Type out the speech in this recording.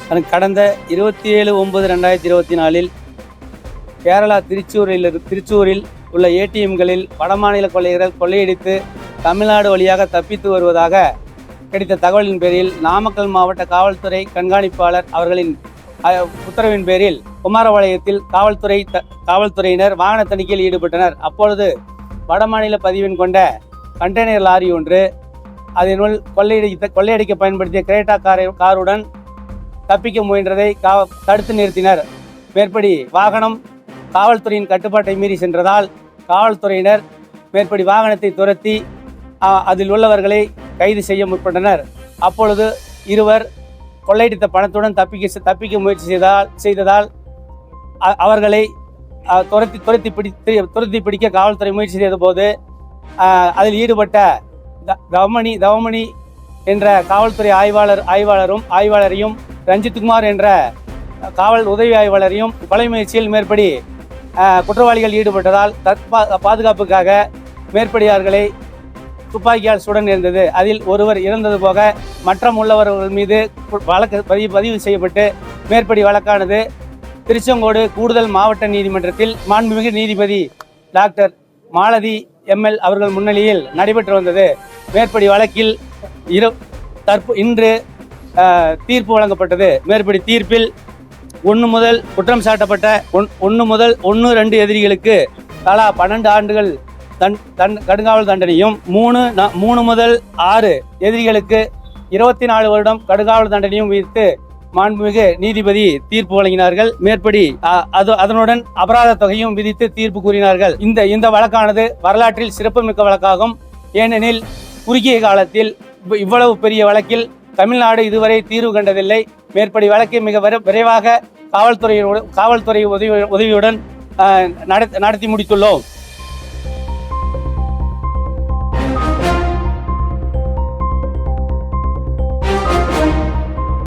கடந்த 27/9/2024 கேரளா திருச்சூரில் உள்ள ஏடிஎம்களில் வடமாநில கொள்ளையர்கள் கொள்ளையடித்து தமிழ்நாடு வழியாக தப்பித்து வருவதாக கிடைத்த தகவலின் பேரில் நாமக்கல் மாவட்ட காவல்துறை கண்காணிப்பாளர் அவர்களின் உத்தரவின் பேரில் குமாரபாளையத்தில் காவல்துறையினர் வாகன தணிக்கையில் ஈடுபட்டனர். அப்பொழுது வடமாநில பதிவெண் கொண்ட கண்டெய்னர் லாரி ஒன்று அதனுள் கொள்ளையடிக்க பயன்படுத்திய கிரேட்டா காருடன் தப்பிக்க முயன்றதை தடுத்து நிறுத்தினர். மேற்படி வாகனம் காவல்துறையின் கட்டுப்பாட்டை மீறி சென்றதால் காவல்துறையினர் மேற்படி வாகனத்தை துரத்தி அதில் உள்ளவர்களை கைது செய்ய முற்பட்டனர். அப்பொழுது இருவர் கொள்ளையடித்த பணத்துடன் தப்பிக்க முயற்சி செய்ததால் அவர்களை துரத்தி பிடிக்க காவல்துறை முயற்சி செய்த போது அதில் ஈடுபட்ட தவமணி என்ற காவல்துறை ஆய்வாளரையும் ரஞ்சித்குமார் என்ற காவல் உதவி ஆய்வாளரையும் கொலை முயற்சியில் மேற்படி குற்றவாளிகள் ஈடுபட்டதால் பாதுகாப்புக்காக மேற்படியார்களை துப்பாக்கியால் சுட நேர்ந்தது. அதில் ஒருவர் இறந்தது போக மற்றம் உள்ளவர்கள் மீது வழக்கு பதிவு செய்யப்பட்டு மேற்படி வழக்கானது திருச்செங்கோடு கூடுதல் மாவட்ட நீதிமன்றத்தில் மாண்புமிகு நீதிபதி டாக்டர் மாலதி எம்எல் அவர்கள் முன்னிலையில் நடைபெற்று வந்தது. மேற்படி வழக்கில் இன்று தீர்ப்பு வழங்கப்பட்டது. மேற்படி தீர்ப்பில் 1 முதல் குற்றம் சாட்டப்பட்ட 1 முதல் 1-2 எதிரிகளுக்கு தலா 12 ஆண்டுகள் கடுங்காவல் தண்டனையும் 3 முதல் 6 எதிரிகளுக்கு 24 வருடம் கடுங்காவல் தண்டனையும் விதித்து மாண்புமிகு நீதிபதி தீர்ப்பு வழங்கினார்கள். மேற்படி அதனுடன் அபராத தொகையும் விதித்து தீர்ப்பு கூறினார்கள். இந்த வழக்கானது வரலாற்றில் சிறப்புமிக்க வழக்காகும். ஏனெனில் குறுகிய காலத்தில் இவ்வளவு பெரிய வழக்கில் தமிழ்நாடு இதுவரை தீர்வு கண்டதில்லை. மேற்படி வழக்கை மிக விரைவாக காவல்துறை உதவியுடன் நடத்தி முடித்துள்ளோம்.